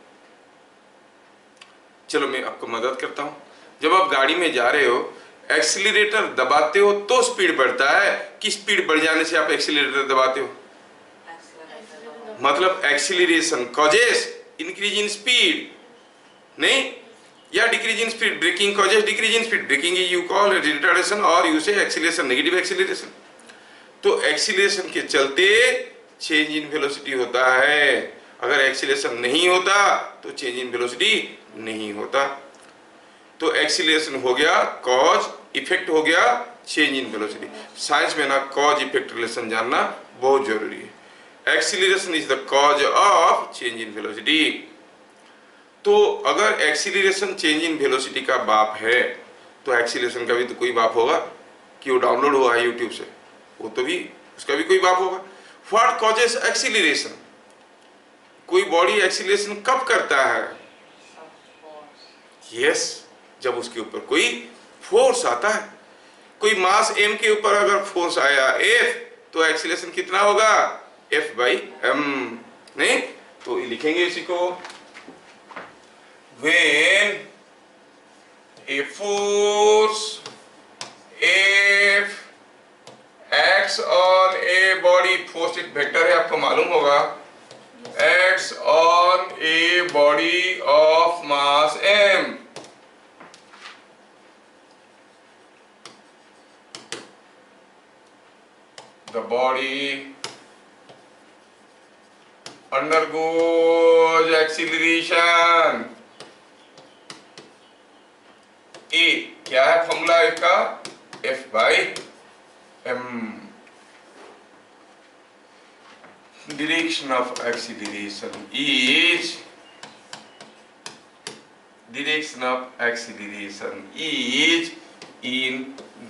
चलो मैं आपको मदद करता हूं। जब आप गाड़ी में जा रहे हो, एक्सीलरेटर दबाते हो तो स्पीड बढ़ता है कि स्पीड बढ़ जाने से आप एक्सीलरेटर दबाते हो, मतलब acceleration causes increase in speed, नहीं, या decrease in speed, braking causes decrease in speed, braking is you call retardation और you say acceleration, negative acceleration. तो एक्सीलरेशन के चलते चेंज इन वेलोसिटी होता है, अगर एक्सीलरेशन नहीं होता तो चेंज इन वेलोसिटी नहीं होता। तो एक्सीलरेशन हो गया कॉज, इफेक्ट हो गया चेंज इन वेलोसिटी। साइंस में ना कॉज इफेक्ट रिलेशन जानना बहुत जरूरी है। Acceleration is the cause of change in velocity. तो अगर एक्सीलरेशन चेंज इन वेलोसिटी का बाप है, तो एक्सीलरेशन का भी तो कोई बाप होगा कि वो डाउनलोड हुआ है यूट्यूब से, वो तो भी उसका भी कोई बाप होगा। व्हाट कॉजेस एक्सीलरेशन, कोई बॉडी एक्सीलरेशन कब करता है, यस, जब उसके ऊपर कोई फोर्स आता है। कोई मास m के ऊपर अगर फोर्स आया F, तो एक्सीलरेशन कितना होगा, F/m, नहीं। तो लिखेंगे इसी को, when a force F acts on a body, force एक वेक्टर है, आपको मालूम होगा, acts on a body of mass m, the body undergoes acceleration। ए क्या है फॉर्मूला इसका, F/m। direction of acceleration is in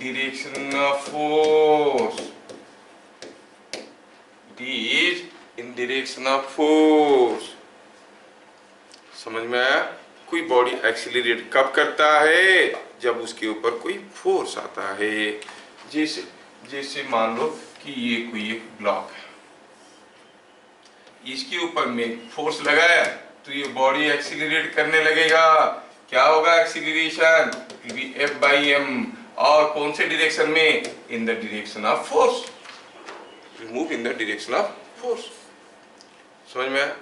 direction of force, it is in direction of force। समझ में आया। कोई बॉडी एक्सीलरेट कब करता है, जब उसके ऊपर कोई फोर्स आता है। जैसे मान लो कि ये कोई एक ब्लॉक है, इसके ऊपर में फोर्स लगाया तो ये बॉडी एक्सीलरेट करने लगेगा। क्या होगा एक्सीलरेशन, F/m, और कौन से डायरेक्शन में, इन the direction of force, move in the direction of force. समझ में आया।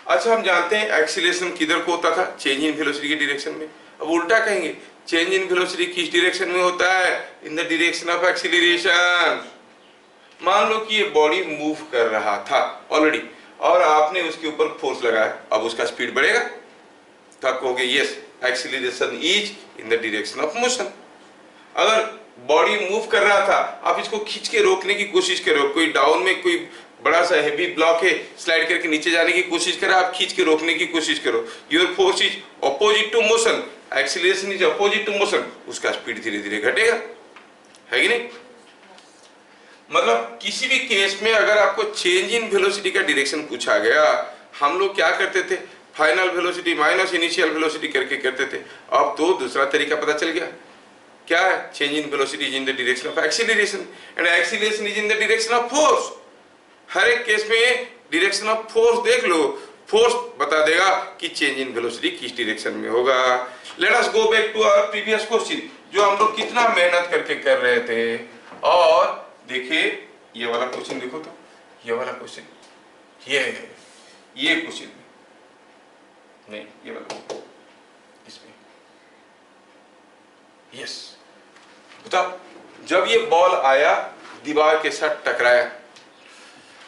अच्छा, हम जानते हैं एक्सीलरेशन किधर को होता था, चेंज इन वेलोसिटी के डायरेक्शन में। अब उल्टा कहेंगे, चेंज इन वेलोसिटी किस डायरेक्शन में होता है, in the direction of acceleration. मान लो कि ये बॉडी मूव कर रहा था ऑलरेडी और आपने उसके ऊपर फोर्स लगाया, अब उसका स्पीड बढ़ेगा, तो आप कहोगे yes acceleration is in the direction of motion. अगर बॉडी मूव कर रहा था, आप इसको खींच के रोकने की कोशिश करो, कोई डाउन में कोई बड़ा सा हेवी ब्लॉक है, स्लाइड करके नीचे जाने की कोशिश करो, आप खींच के रोकने की कोशिश करो, your force is opposite to motion, acceleration is opposite to motion, उसका स्पीड धीरे धीरे घटेगा, है कि नहीं? मतलब किसी भी केस में अगर आपको चेंज इन वेलोसिटी का डायरेक्शन पूछा गया, हम लोग क्या करते थे, final velocity minus initial velocity करके करते थे। अब तो दूसरा तरीका पता चल गया, क्या है? Change in velocity is in the direction of acceleration and acceleration is in the direction of force. हर एक केस में डायरेक्शन ऑफ फोर्स देख लो, फोर्स बता देगा कि चेंज इन वेलोसिटी किस डायरेक्शन में होगा। Let us go back to our previous question, जो हम लोग कितना मेहनत करके कर रहे थे। और देखिए ये वाला क्वेश्चन देखो, तो ये वाला क्वेश्चन, ये क्वेश्चन नहीं, ये वाला इसमें, यस बताओ, जब ये बॉल आया दीवार के साथ टकराया,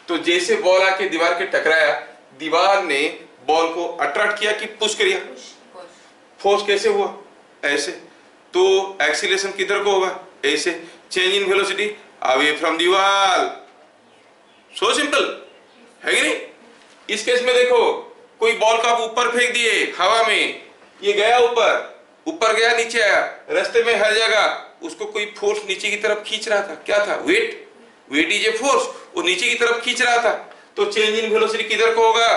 तो जैसे बॉल आके दीवार के टकराया, दीवार ने बॉल को अट्रैक्ट किया कि पुश किया? फोर्स कैसे हुआ? ऐसे। तो एक्सीलरेशन किधर को होगा? ऐसे। Change in velocity away from the wall, so simple, है कि नहीं? इस केस में देखो, कोई बॉल का आप ऊपर फेंक दिए हवा में, ये गया ऊपर गया, नीचे आया, रास्ते में हर जगह उसको कोई फोर्स नीचे की तरफ खींच रहा था। क्या था? वेट इज ए फोर्स, वो नीचे की तरफ खींच रहा था। तो चेंज इन वेलोसिटी किधर को होगा?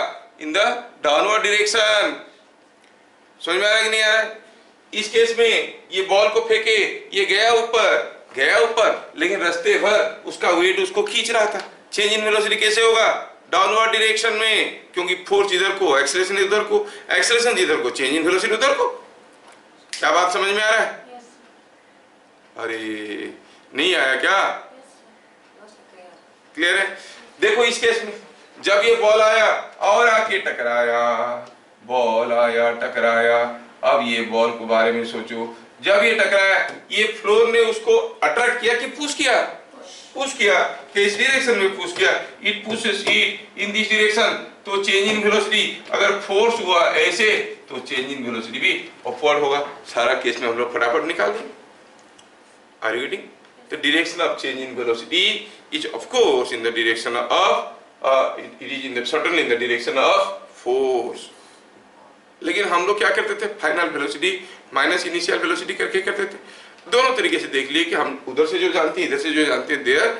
In the downward direction. समझ में आ रहा है कि नहीं आ रहा है? इस केस में ये बॉल को फेंके, ये गया ऊपर, लेकिन रास्ते भर उसका वेट उसको खींच रहा था। चेंज इन वेलोसिटी कैसे होगा? डाउनवर्ड डायरेक्शन में, क्योंकि फोर्स इधर को, एक्सेलरेशन इधर को, एक्सेलरेशन इधर को, चेंज इन वेलोसिटी उधर को। क्या बात समझ में आ रहा है? अरे नहीं आया क्या? क्लियर है? देखो इस केस में जब ये बॉल आया और आके टकराया, बॉल आया टकराया, अब ये बॉल के बारे में सोचो, जब ये टकराया, ये फ्लोर ने उसको अट्रैक्ट किया कि पुश किया? पुश किया। किस डायरेक्शन में पुश किया? It pushes it in this direction. तो चेंज इन वेलोसिटी अगर फोर्स हुआ ऐसे, तो चेंज इन वेलोसिटी भी अपवर्ड होगा। सारा केस में हम लोग फटाफट निकाल देंगे। Are you getting? The direction of change in velocity is of course in the direction of it is in the certainly in the direction of force. लेकिन हम लोग क्या करते थे? Final velocity minus initial velocity करके करते थे। दोनों तरीके से देख लिए कि हम उधर से जो जानते हैं, इधर से जो जानते हैं, देयर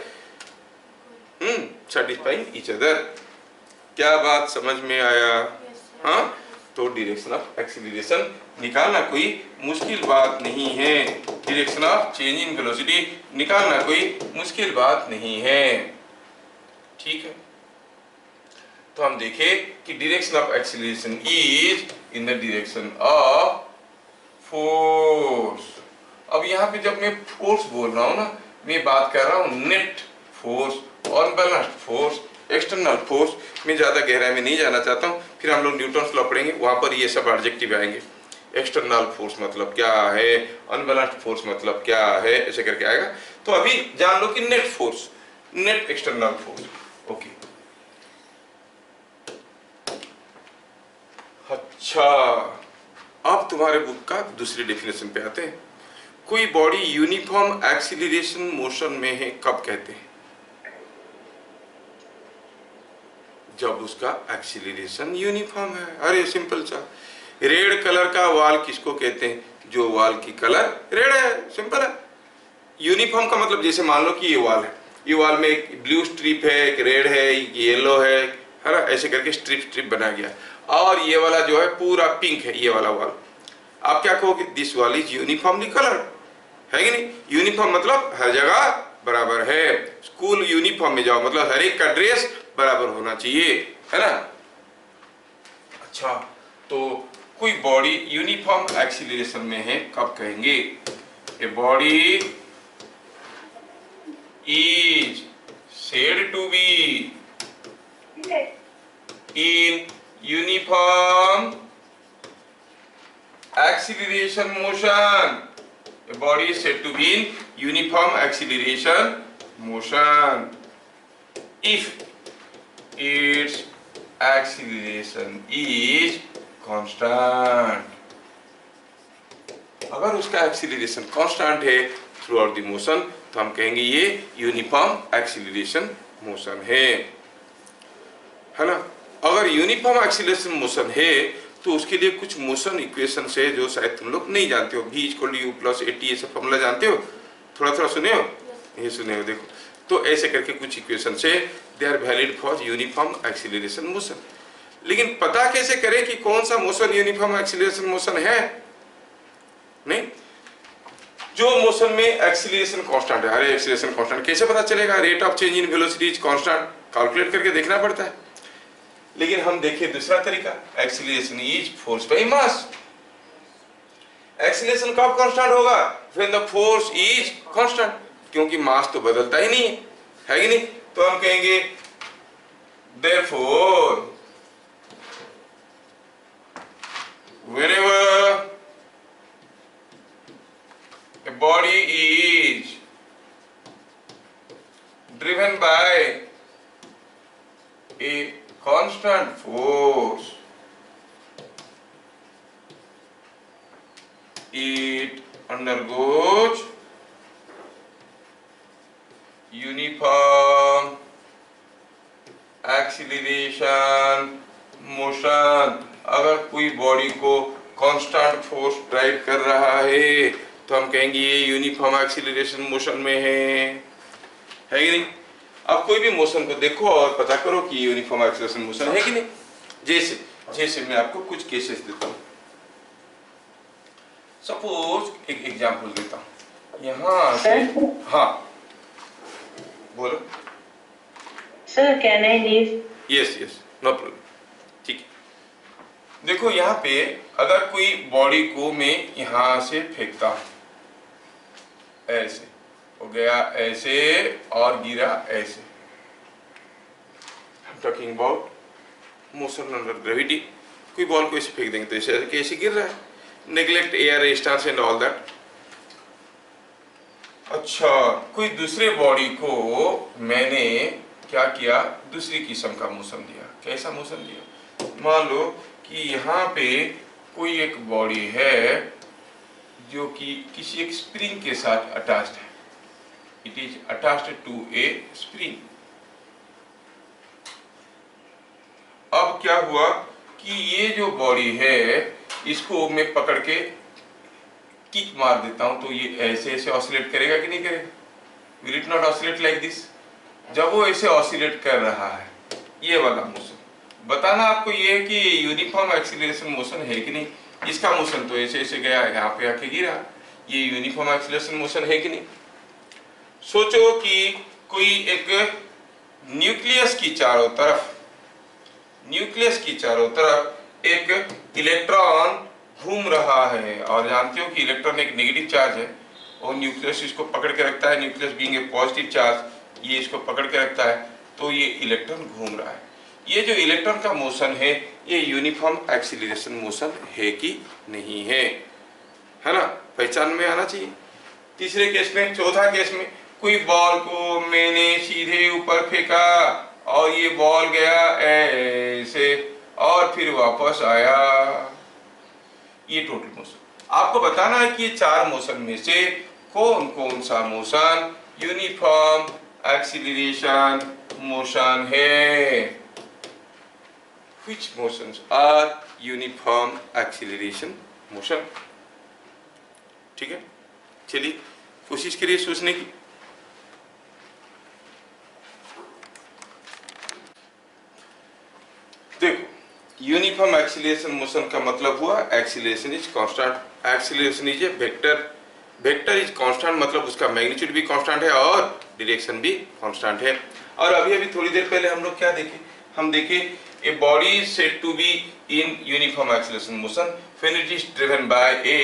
satisfying each other। क्या बात समझ में आया? हाँ, तो डायरेक्शन ऑफ एक्सीलरेशन निकालना कोई मुश्किल बात नहीं है, direction of change in velocity निकालना कोई मुश्किल बात नहीं है। ठीक है, तो हम देखें कि direction of acceleration is in the direction of force. अब यहाँ पे जब मैं फोर्स बोल रहा हूँ ना, मैं बात कर रहा हूँ net force, unbalanced force, external force. मैं ज्यादा गहराई में नहीं जाना चाहता हूँ, फिर हम लोग न्यूटन्स लॉ पढ़ेंगे, वहां पर ये सब एडजेक्टिव आएंगे। एक्सटर्नल फोर्स मतलब क्या है, अनबैलेंस्ड फोर्स मतलब क्या है, ऐसे करके आएगा। तो अभी जान लो कि net force, net external force. Okay, अच्छा, अब तुम्हारे बुक का दूसरी डेफिनेशन पे आते हैं। कोई बॉडी यूनिफॉर्म एक्सीलरेशन मोशन में है कब कहते हैं? जब उसका एक्सीलरेशन यूनिफॉर्म है। अरे सिंपल सा, रेड कलर का वॉल किसको कहते हैं? जो वॉल की कलर रेड है, सिंपल है। यूनिफॉर्म का मतलब जैसे मान लो कि ये वॉल है, ये वॉल में एक ब्लू स्ट्रिप है, एक रेड है, एक येलो है ना, ऐसे करके स्ट्रिप बना गया। और ये वाला जो है पूरा पिंक है, ये वाला वॉल। आप क्या कहोगे? This wall is uniformly colour, है कि नहीं? यूनिफॉर्म मतलब हर जगह बराबर है। स्कूल यूनिफॉर्म में जाओ मतलब हर एक का ड्रेस बराबर होना चाहिए, है ना? अच्छा, तो कोई बॉडी यूनिफॉर्म एक्सीलरेशन में है कब कहेंगे? ए body is said to be in uniform acceleration motion. A body is said to be in uniform acceleration motion. if its acceleration is constant, अगर उसका एक्सीलरेशन कांस्टेंट है थ्रू आउट द मोशन तो हम कहेंगे ये यूनिफॉर्म एक्सीलरेशन मोशन है ना। अगर यूनिफॉर्म एक्सीलरेशन मोशन है तो उसके लिए कुछ मोशन इक्वेशन है जो शायद तुम लोग नहीं जानते हो। v = u + at ये सब फॉर्मूला जानते हो, थोड़ा थोड़ा सुने हो, ये सुने हो देखो। तो ऐसे करके कुछ इक्वेशन है, they are valid for uniform acceleration motion. लेकिन पता कैसे करें कि कौन सा मोशन यूनिफॉर्म एक्सीलरेशन मोशन है? नहीं, जो मोशन में एक्सीलरेशन कांस्टेंट है। अरे एक्सीलरेशन कांस्टेंट कैसे पता चलेगा? Rate of change in velocity is constant, calculate करके देखना पड़ता है। लेकिन हम देखें दूसरा तरीका, acceleration is force by mass. Acceleration कब कांस्टेंट होगा? When the force is constant, क्योंकि मास तो बदलता ही नहीं है कि नहीं। तो हम कहेंगे therefore whenever a body is driven by a constant force, it undergoes uniform acceleration motion। अगर कोई बॉडी को कांस्टेंट फोर्स ड्राइव कर रहा है तो हम कहेंगे ये यूनिफॉर्म एक्सीलरेशन मोशन में है कि नहीं। अब कोई भी मोशन को देखो और पता करो कि यूनिफॉर्म एक्सीलरेशन मोशन है कि नहीं। जैसे जैसे मैं आपको कुछ केसेस देता हूँ। सपोज एक एग्जांपल देता हूँ यहाँ से। हाँ बोलो। Sir can I leave? Yes yes, no problem, ठीक है। देखो यहाँ पे अगर कोई बॉडी को मैं यहाँ से फेंकता हूँ, ऐसे हो गया, ऐसे और गिरा ऐसे। I'm talking about motion under gravity। कोई बॉल को ऐसे फेंक देंगे तो ऐसे कैसे गिर रहा है, neglect air resistance and all that. अच्छा, कोई दूसरे बॉडी को मैंने क्या किया, दूसरी किस्म का मोशन दिया। कैसा मोशन दिया? मान लो कि यहाँ पे कोई एक बॉडी है जो कि किसी एक स्प्रिंग के साथ अटैच्ड है। It is attached to a spring. अब क्या हुआ कि ये जो बॉडी है इसको मैं पकड़ के किक मार देता हूं तो ये ऐसे ऐसे ऑसिलेट करेगा कि नहीं करेगा? Will it not oscillate like this? जब वो ऐसे ऑसिलेट कर रहा है, ये वाला मोशन, बताना आपको ये है कि यूनिफॉर्म एक्सीलरेशन मोशन है कि नहीं। इसका मोशन तो ऐसे ऐसे गया, यहाँ पे आके गिरा, ये यूनिफॉर्म एक्सीलरेशन मोशन है कि नहीं। सोचो कि कोई एक न्यूक्लियस की चारों तरफ एक इलेक्ट्रॉन घूम रहा है, और जानते हो कि इलेक्ट्रॉन एक नेगेटिव चार्ज है और न्यूक्लियस इसको पकड़ के रखता है। Nucleus being a positive charge, ये इसको पकड़ के रखता है, तो ये इलेक्ट्रॉन घूम रहा है। ये जो इलेक्ट्रॉन का मोशन है ये यूनिफॉर्म एक्सीलरेशन मोशन है कि नहीं है ना? पहचान में आना चाहिए। तीसरे केस में, चौथा केस में, कोई बॉल को मैंने सीधे ऊपर फेंका और ये बॉल गया ऐसे और फिर वापस आया, ये टोटल मोशन। आपको बताना है कि ये चार मोशन में से कौन कौन सा मोशन यूनिफॉर्म एक्सीलरेशन मोशन है। Which motions are uniform acceleration motion? ठीक है, चलिए कोशिश करिए सोचने की। देखो, यूनिफॉर्म एक्सीलरेशन मोशन का मतलब हुआ acceleration is constant. Acceleration is a vector. Vector is constant मतलब उसका मैग्नीट्यूड भी कांस्टेंट है और डायरेक्शन भी कांस्टेंट है। और अभी अभी थोड़ी देर पहले हम लोग क्या देखे, हम देखे a body is said to be in uniform acceleration motion when it is driven by a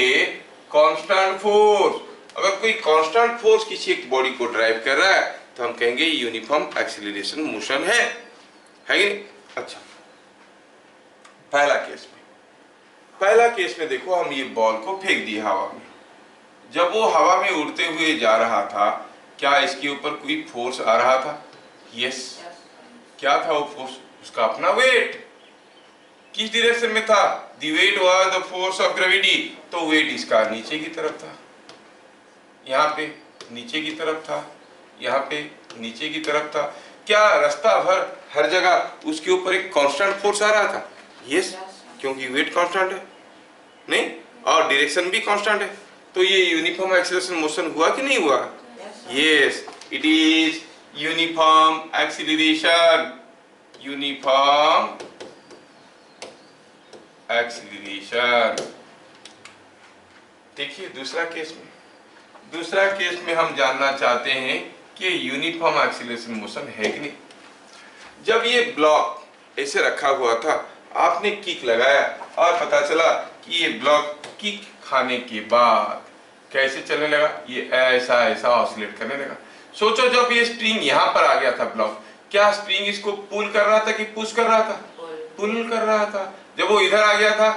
constant force। अगर कोई कांस्टेंट फोर्स किसी एक बॉडी को ड्राइव कर रहा है तो हम कहेंगे यूनिफॉर्म एक्सीलरेशन मोशन है कि नहीं। अच्छा, पहला केस में देखो, हम ये बॉल को फेंक दिए हवा में। जब वो हवा में उड़ते हुए जा रहा था, क्या इसके ऊपर कोई फोर्स आ रहा था? यस, क्या था वो फोर्स? उसका अपना वेट। किस डायरेक्शन में था? The wait was the force of gravity, तो वेट इसका नीचे की तरफ था, यहाँ पे नीचे की तरफ था, यहाँ पे नीचे की तरफ था। क्या रास्ता भर हर जगह उसके ऊपर एक कांस्टेंट फोर्स आ रहा था? यस, क्योंकि वेट कांस्टेंट है, नहीं, और डायरेक्शन भी कांस्टेंट है, तो ये यूनिफॉर्म एक्सीलरेशन मोशन हुआ कि नहीं हुआ? Yes, it is uniform acceleration, uniform acceleration. देखिए दूसरा केस में हम जानना चाहते हैं कि यूनिफॉर्म एक्सीलरेशन मोशन है कि नहीं। जब ये ब्लॉक ऐसे रखा हुआ था, आपने किक लगाया और पता चला कि ये ब्लॉक किक खाने के बाद कैसे चलने लगा, ये ऐसा ऐसा ऑसिलेट करने लगा। सोचो जब ये स्प्रिंग यहाँ पर आ गया था ब्लॉक, क्या स्प्रिंग इसको पुल कर रहा था कि पुश कर रहा था? पुल कर रहा था। जब वो इधर आ गया था,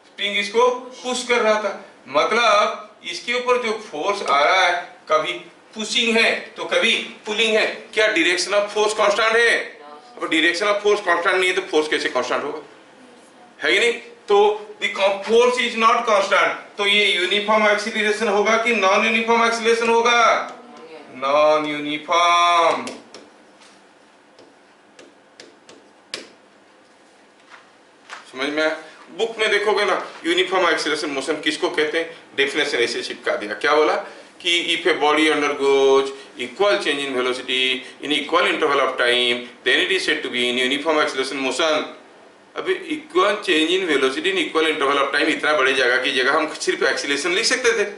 स्प्रिंग इसको पुश कर रहा था। मतलब इसके ऊपर जो फोर्स आ रहा है, कभी पुशिंग है तो कभी पुलिंग है। क्या डायरेक्शन ऑफ फोर्स कांस्टेंट है? अब डायरेक्शन ऑफ फोर्स कांस्टेंट नहीं है तो फोर्स कैसे कांस्टेंट होगा? है कि नहीं? तो the force is not constant, तो ये यूनिफॉर्म एक्सीलरेशन होगा कि नॉन यूनिफॉर्म एक्सीलरेशन होगा? Non uniform. समझ में आया? बुक में देखोगे ना, यूनिफॉर्म एक्सीलरेशन मोशन किसको कहते हैं? डेफिनेशन ऐसे चिपका दिया। क्या बोला कि if a body undergoes equal change in velocity in equal interval of time then it is said to be in uniform acceleration motion. अभी equal change in velocity in equal interval of time, इतना बड़ी जगह की जगह हम सिर्फ acceleration लिख सकते थे,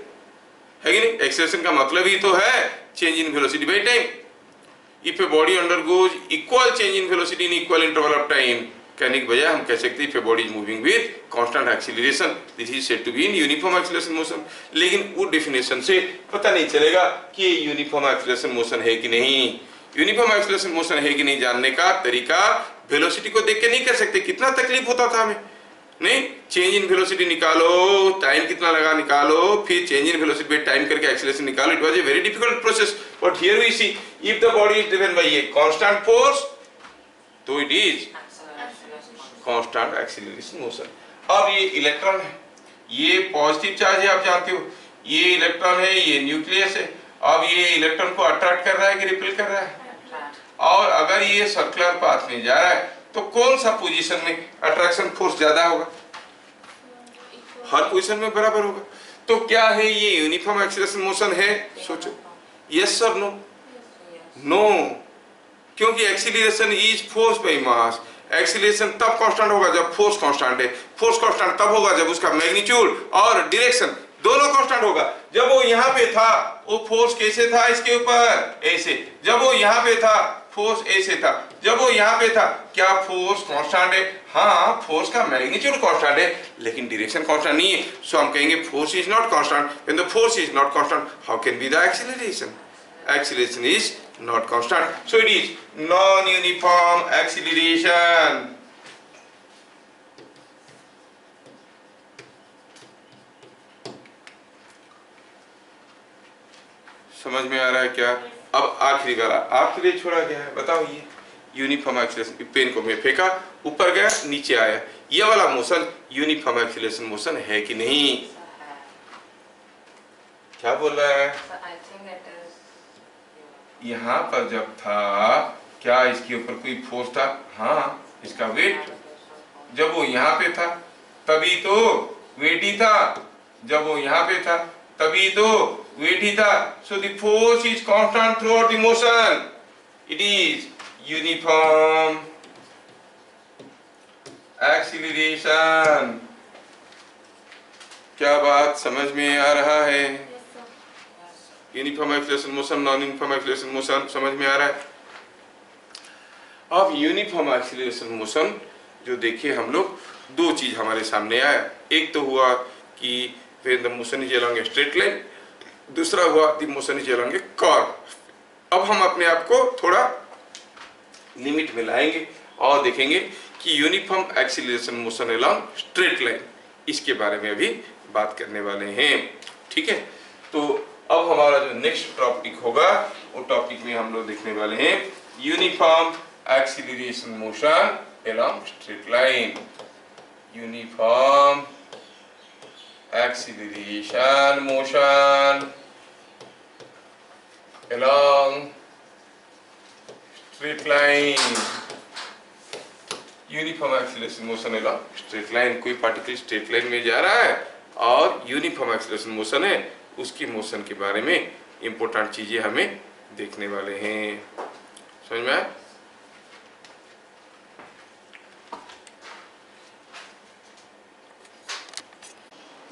है कि नहीं? एक्सीलरेशन का मतलब ही तो है change in velocity by time. If a body undergoes equal change in velocity in equal interval of time कहने के बजाय हम कह सकते हैं if a body is moving with constant acceleration this is said to be in uniform acceleration motion. लेकिन वो definition से पता नहीं चलेगा कि ये यूनिफॉर्म एक्सीलरेशन मोशन है कि नहीं। यूनिफॉर्म एक्सीलरेशन मोशन है कि नहीं जानने का तरीका वेलोसिटी को देख के नहीं कर सकते। कितना तकलीफ होता था हमें, नहीं? चेंज इन वेलोसिटी निकालो, टाइम कितना लगा निकालो, फिर चेंज इन वेलोसिटी पे टाइम करके एक्सीलरेशन निकालो। It was a very difficult process, but here we see if the body is driven by a constant force तो it is constant acceleration motion. अब ये इलेक्ट्रॉन है, ये पॉजिटिव चार्ज है, आप जानते हो, ये इलेक्ट्रॉन है, ये न्यूक्लियस है। अब ये इलेक्ट्रॉन को अट्रैक्ट कर रहा है कि रिपेल कर रहा है? और अगर ये सर्कुलर पाथ में जा रहा है तो कौन सा पोजीशन में अट्रैक्शन फोर्स ज्यादा होगा? हर पोजीशन में बराबर होगा। तो क्या है ये यूनिफॉर्म एक्सीलरेशन मोशन है? सोचो, यस और नो? नो, क्योंकि acceleration is force by mass. Acceleration तब कांस्टेंट होगा जब फोर्स कांस्टेंट है। फोर्स कांस्टेंट तब होगा जब उसका मैग्नीट्यूड और डायरेक्शन दोनों कांस्टेंट होगा। जब वो यहाँ पे था वो फोर्स कैसे था इसके ऊपर? ऐसे। जब वो यहाँ पे था फोर्स ऐसे था। जब वो यहाँ पे था क्या फोर्स कांस्टेंट है? हाँ, फोर्स का मैग्नीट्यूड कांस्टेंट है लेकिन डायरेक्शन कांस्टेंट नहीं है। सो हम कहेंगे force is not constant. When the force is not constant how can be the acceleration? Acceleration is not constant, so it is non-uniform acceleration. समझ में आ रहा है क्या? अब आखिरी वाला आपके लिए छोड़ा गया है, बताओ ये यूनिफॉर्म एक्सीलरेशन। पेन को मैं फेंका, ऊपर गया, नीचे आया, ये वाला मोशन यूनिफॉर्म एक्सीलरेशन मोशन है कि नहीं? क्या बोल रहा है? यहाँ पर जब था क्या इसके ऊपर कोई फोर्स था? हाँ, इसका वेट। जब वो यहाँ पे था तभी तो वेट ही था, जब वो यहाँ पे था तभी तो वेट ही था। So the force is constant through out the motion, it is uniform acceleration. क्या बात समझ में आ रहा है? Uniform acceleration motion, non uniform acceleration motion समझ में आ रहा है? अब यूनिफॉर्म एक्सीलरेशन मोशन जो देखे हम लोग, दो चीज हमारे सामने आया। एक तो हुआ कि when the motion is along a straight line, दूसरा हुआ the motion is along a curve। अब हम अपने आप को थोड़ा लिमिट में लाएंगे और देखेंगे कि uniform acceleration motion along straight line, इसके बारे में अभी बात करने वाले हैं। ठीक है, तो अब हमारा जो नेक्स्ट टॉपिक होगा वो टॉपिक में हम लोग देखने वाले हैं uniform acceleration motion along straight line. Uniform acceleration motion along straight line. Uniform acceleration motion along straight line, कोई पार्टिकल स्ट्रेट लाइन में जा रहा है और यूनिफॉर्म एक्सीलरेशन मोशन है, उसकी मोशन के बारे में इंपॉर्टेंट चीजें हमें देखने वाले हैं। समझ में आया?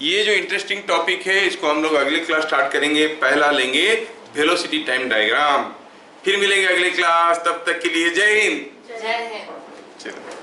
ये जो इंटरेस्टिंग टॉपिक है इसको हम लोग अगले क्लास स्टार्ट करेंगे। पहला लेंगे वेलोसिटी टाइम डायग्राम, फिर मिलेंगे अगले क्लास। तब तक के लिए जय हिंद। जय हिंद। चलो।